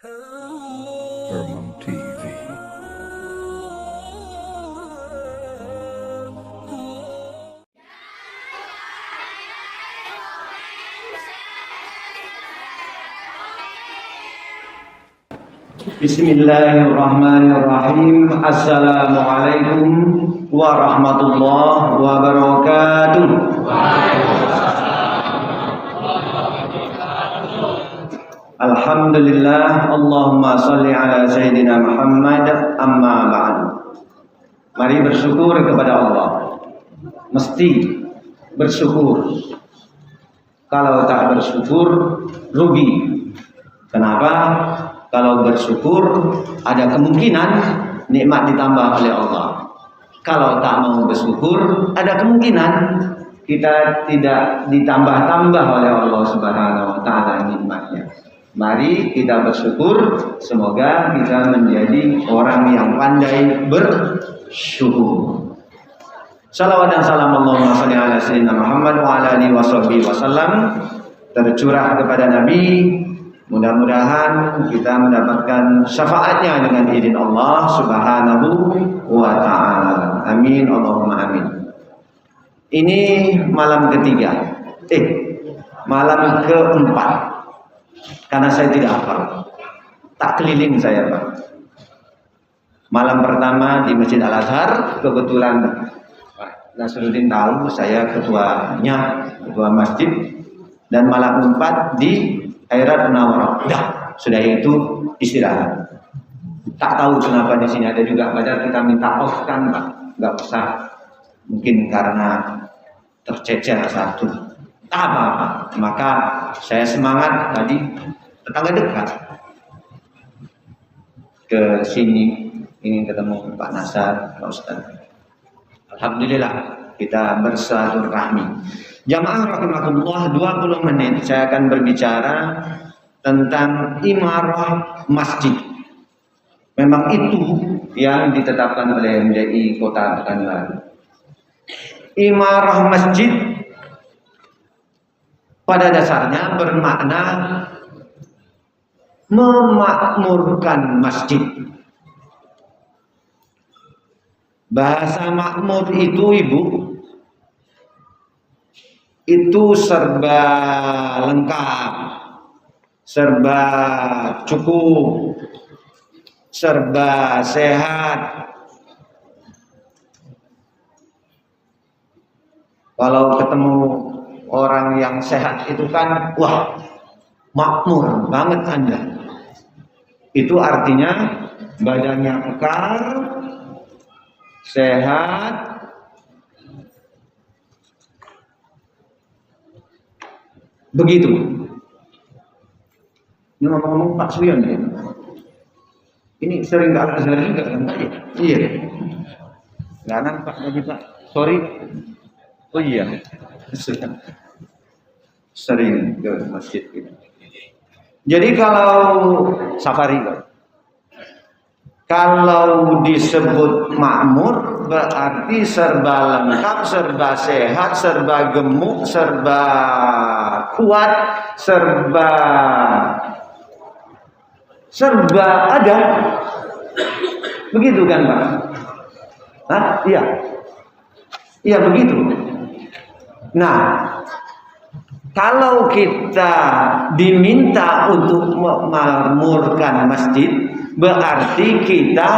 Herman TV. Bismillahirrahmanirrahim. Assalamualaikum warahmatullahi wabarakatuh. Alhamdulillah, Allahumma salli ala Sayyidina Muhammad, amma ba'du. Mari bersyukur kepada Allah. Mesti bersyukur. Kalau tak bersyukur, rugi. Kenapa? Kalau bersyukur, ada kemungkinan nikmat ditambah oleh Allah. Kalau tak mau bersyukur, ada kemungkinan kita tidak ditambah-tambah oleh Allah Subhanahu wa Ta'ala nikmatnya. Mari kita bersyukur, semoga kita menjadi orang yang pandai bersyukur. Salawat dan salam Allahumma shalli ala sayyidina Muhammad wa ala alihi wasallam tercurah kepada Nabi. Mudah-mudahan kita mendapatkan syafaatnya dengan izin Allah Subhanahu wa Ta'ala. Amin, Allahumma amin. Ini malam ketiga, malam keempat. Karena saya tidak hafal, tak keliling saya, Pak. Malam pertama di Masjid Al-Azhar, kebetulan Nasruddin tahu saya ketuanya, ketua masjid. Dan malam keempat di Airat Munawarah. Sudah itu istirahat. Tak tahu kenapa di sini ada juga, padahal kita minta off kan, Pak. Enggak usah. Mungkin karena tercecer satu. Tak apa-apa. Maka saya semangat tadi, tetangga dekat ke sini ingin ketemu Pak Nasar, Pak Ustaz. Alhamdulillah kita bersilaturahmi. Jamaah rahimakumullah, 20 menit saya akan berbicara tentang imarah masjid. Memang itu yang ditetapkan oleh MDI Kota Pekanbaru. Imarah masjid pada dasarnya bermakna memakmurkan masjid. Bahasa makmur itu, Ibu, itu serba lengkap, serba cukup, serba sehat. Kalau ketemu orang yang sehat itu kan, wah, makmur banget Anda. Itu artinya badannya kekar, sehat, begitu. Ini ngomong-ngomong Pak Suyon ya. Ini sering gak Al-Azhar juga kan? Iya. Gak nampak lagi Pak. Sorry. Oh iya. Sering ke masjid gitu. Jadi kalau safari, kalau disebut makmur berarti serba lengkap, serba sehat, serba gemuk, serba kuat, serba ada. Begitu kan, Pak? Hah? Iya. Iya begitu. Nah, kalau kita diminta untuk memakmurkan masjid, berarti kita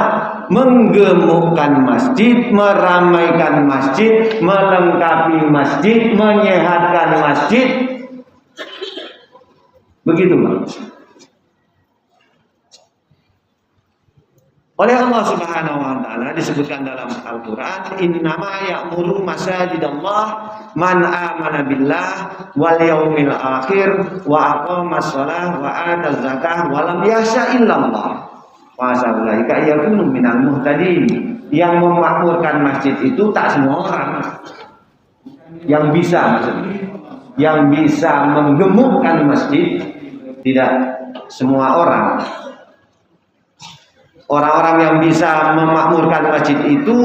menggemukkan masjid, meramaikan masjid, melengkapi masjid, menyehatkan masjid. Begitu, Pak. Oleh Allah Subhanahu wa Ta'ala disebutkan dalam Al-Qur'an, innama ya'muru masajidallah man amana billah wal yaumil akhir wa aqamas shalah wa ataz zakah wa lam yasha illallah. Fasaulaika yakunu minal muhtadin. Yang memakmurkan masjid itu tak semua orang yang bisa, maksudnya yang bisa menggemukkan masjid, tidak semua orang. Orang-orang yang bisa memakmurkan masjid itu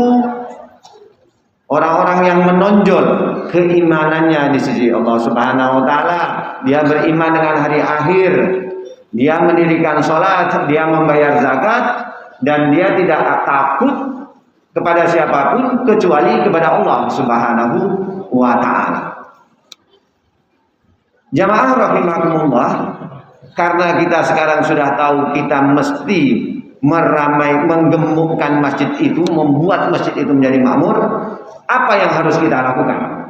orang-orang yang menonjol keimanannya di sisi Allah Subhanahu wa Ta'ala. Dia beriman dengan hari akhir, Dia mendirikan sholat, dia membayar zakat, dan dia tidak takut kepada siapapun kecuali kepada Allah Subhanahu wa ta'ala. Jamaah rahimakumullah, karena kita sekarang sudah tahu kita mesti menggemukkan masjid itu, membuat masjid itu menjadi makmur. Apa yang harus kita lakukan?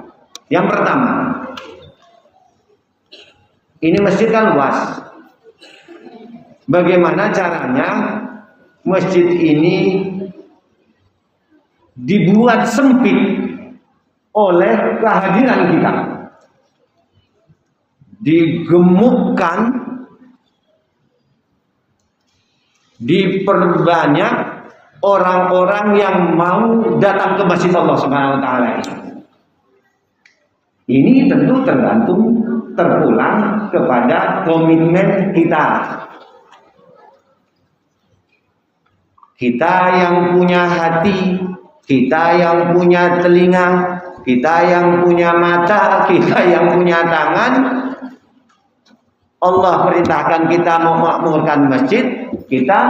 Yang pertama, ini masjid kan luas. Bagaimana caranya masjid ini dibuat sempit oleh kehadiran kita, digemukkan, diperbanyak orang-orang yang mau datang ke masjid Allah Subhanahu wa ta'ala. Ini tentu terpulang kepada komitmen kita. Kita yang punya hati, kita yang punya telinga, kita yang punya mata, kita yang punya tangan. Allah perintahkan kita memakmurkan masjid, kita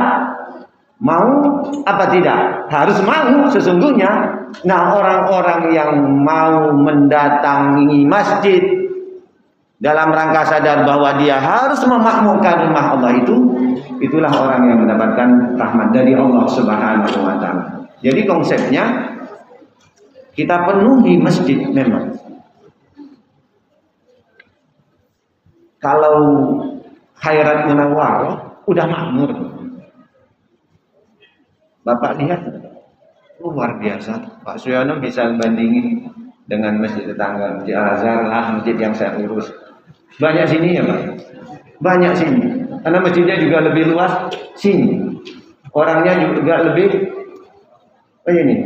mau apa tidak? Harus mau sesungguhnya. Nah, orang-orang yang mau mendatangi masjid dalam rangka sadar bahwa dia harus memakmurkan rumah Allah itulah orang yang mendapatkan rahmat dari Allah Subhanahu wa ta'ala. Jadi konsepnya kita penuhi masjid memang. Kalau Khairat Munawwarah udah makmur. Bapak lihat, luar biasa. Pak Suyono bisa bandingin dengan masjid tetangga, Masjid Al-Azhar lah, masjid yang saya urus. Banyak sini ya Pak, banyak sini. Karena masjidnya juga lebih luas sini. Orangnya juga lebih, ini,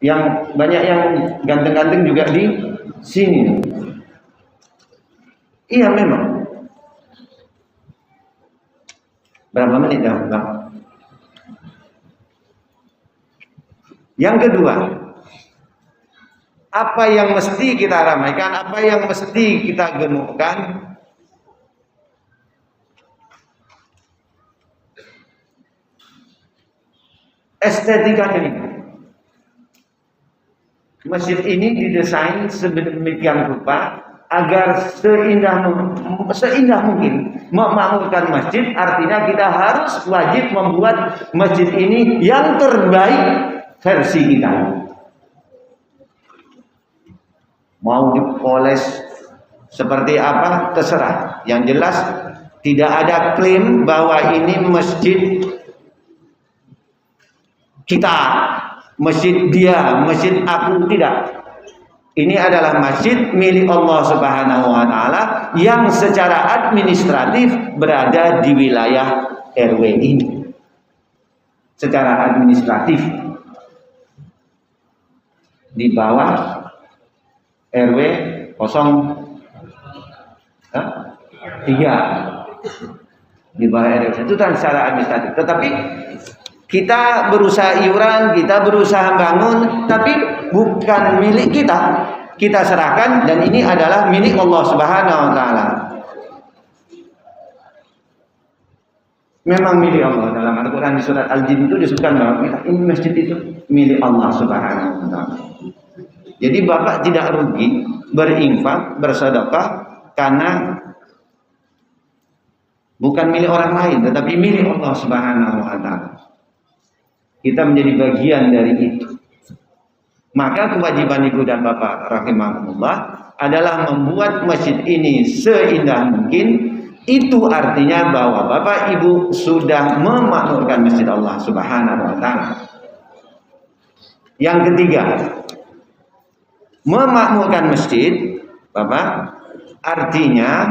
yang banyak yang ganteng-ganteng juga di sini. Iya memang. Berapa menit dah, Bang? Yang kedua, apa yang mesti kita ramaikan, apa yang mesti kita gemukkan? Estetika ini. Masjid ini didesain sedemikian rupa agar seindah mungkin memakmurkan masjid. Artinya kita harus wajib membuat masjid ini yang terbaik versi kita. Mau dipoles seperti apa terserah. Yang jelas tidak ada klaim bahwa ini masjid kita, masjid dia, masjid aku, tidak. Ini adalah masjid milik Allah Subhanahu wa ta'ala yang secara administratif berada di wilayah RW ini. Secara administratif di bawah RW 03 di bawah RW itu kan secara administratif. Tetapi kita berusaha iuran, kita berusaha bangun, tapi bukan milik kita. Kita serahkan dan ini adalah milik Allah Subhanahu wa ta'ala. Memang milik Allah. Dalam Al-Quran di surat Al-Jin itu disebutkan bahwa ini masjid itu milik Allah Subhanahu wa ta'ala. Jadi Bapak tidak rugi berinfak, bersedekah karena bukan milik orang lain, tetapi milik Allah Subhanahu wa ta'ala. Kita menjadi bagian dari itu. Maka kewajiban ibu dan bapak rahimahumullah adalah membuat masjid ini seindah mungkin. Itu artinya bahwa bapak ibu sudah memakmurkan masjid Allah Subhanahu wa ta'ala. Yang ketiga, memakmurkan masjid, bapak, artinya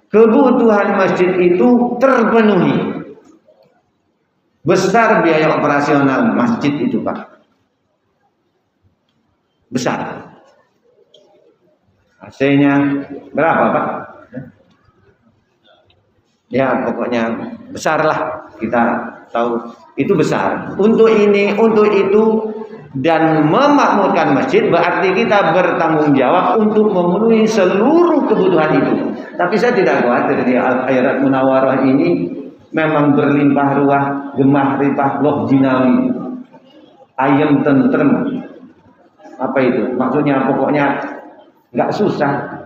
kebutuhan masjid itu terpenuhi. Besar biaya operasional masjid itu Pak, besar. AC-nya berapa Pak? Ya pokoknya besar lah, kita tahu itu besar. Untuk ini, untuk itu dan memakmurkan masjid berarti kita bertanggung jawab untuk memenuhi seluruh kebutuhan itu. Tapi saya tidak khawatir di Al-Khairat Munawarah ini memang berlimpah ruah, gemah ripah loh jinawi, ayam tentrem. Apa itu? Maksudnya pokoknya nggak susah.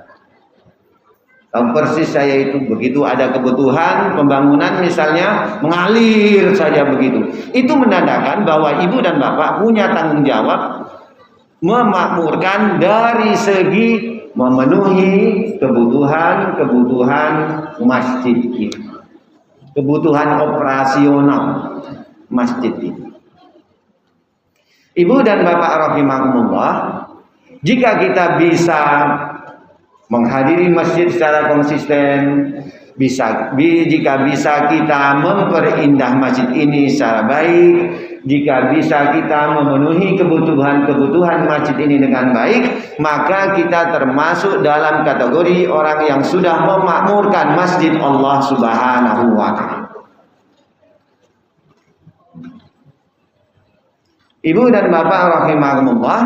Tahu persis saya itu, begitu ada kebutuhan pembangunan misalnya mengalir saja begitu. Itu menandakan bahwa ibu dan bapak punya tanggung jawab memakmurkan dari segi memenuhi kebutuhan masjid itu, kebutuhan operasional masjid itu. Ibu dan bapak rahimakumullah, jika kita bisa menghadiri masjid secara konsisten, jika bisa kita memperindah masjid ini secara baik, jika bisa kita memenuhi kebutuhan masjid ini dengan baik, maka kita termasuk dalam kategori orang yang sudah memakmurkan masjid Allah Subhanahu wa ta'ala. Ibu dan bapak rahimakumullah,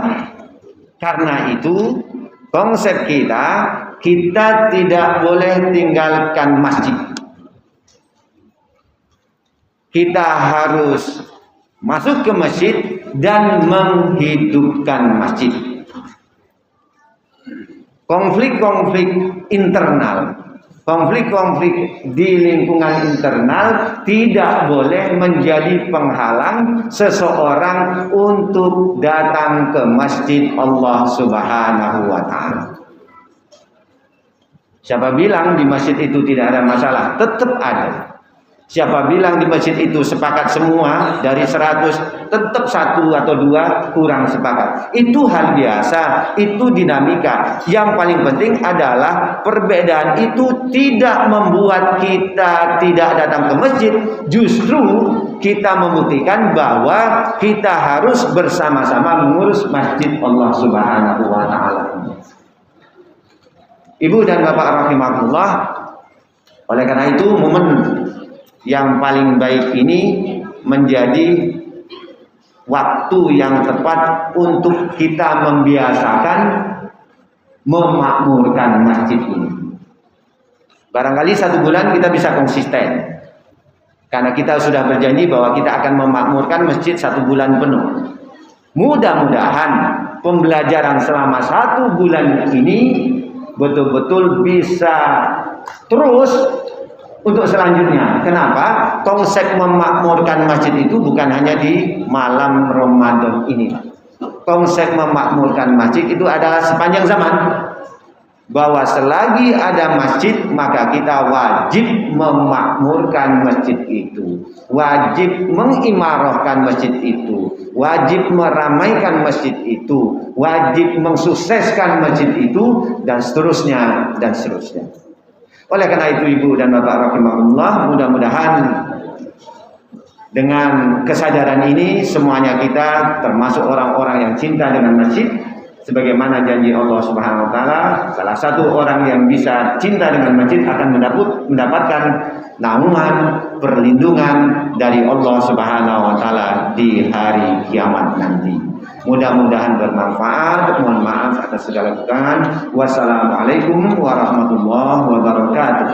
karena itu konsep kita tidak boleh tinggalkan masjid. Kita harus masuk ke masjid dan menghidupkan masjid. Konflik-konflik internal, konflik-konflik di lingkungan internal tidak boleh menjadi penghalang seseorang untuk datang ke masjid Allah Subhanahu wa ta'ala. Siapa bilang di masjid itu tidak ada masalah? Tetap ada. Siapa bilang di masjid itu sepakat semua dari 100, tetap 1 atau 2 kurang sepakat. Itu hal biasa, itu dinamika. Yang paling penting adalah perbedaan itu tidak membuat kita tidak datang ke masjid. Justru kita membuktikan bahwa kita harus bersama-sama mengurus masjid Allah Subhanahu wa ta'ala. Ibu dan bapak rahimakumullah, oleh karena itu momen yang paling baik ini menjadi waktu yang tepat untuk kita membiasakan memakmurkan masjid ini. Barangkali 1 bulan kita bisa konsisten, karena kita sudah berjanji bahwa kita akan memakmurkan masjid 1 bulan penuh. Mudah-mudahan pembelajaran selama 1 bulan ini betul-betul bisa terus untuk selanjutnya. Kenapa? Konsep memakmurkan masjid itu bukan hanya di malam Ramadan ini. Konsep memakmurkan masjid itu adalah sepanjang zaman. Bahwa selagi ada masjid, maka kita wajib memakmurkan masjid itu, wajib mengimarahkan masjid itu, wajib meramaikan masjid itu, wajib mensukseskan masjid itu, dan seterusnya dan seterusnya. Oleh karena itu ibu dan bapak rahimahullah, mudah-mudahan dengan kesadaran ini semuanya kita termasuk orang-orang yang cinta dengan masjid. Sebagaimana janji Allah Subhanahu wa ta'ala, salah satu orang yang bisa cinta dengan masjid akan mendapatkan naungan, perlindungan dari Allah Subhanahu wa ta'ala di hari kiamat nanti. Mudah-mudahan bermanfaat. Mohon maaf atas segala kekurangan. Wassalamualaikum warahmatullahi wabarakatuh.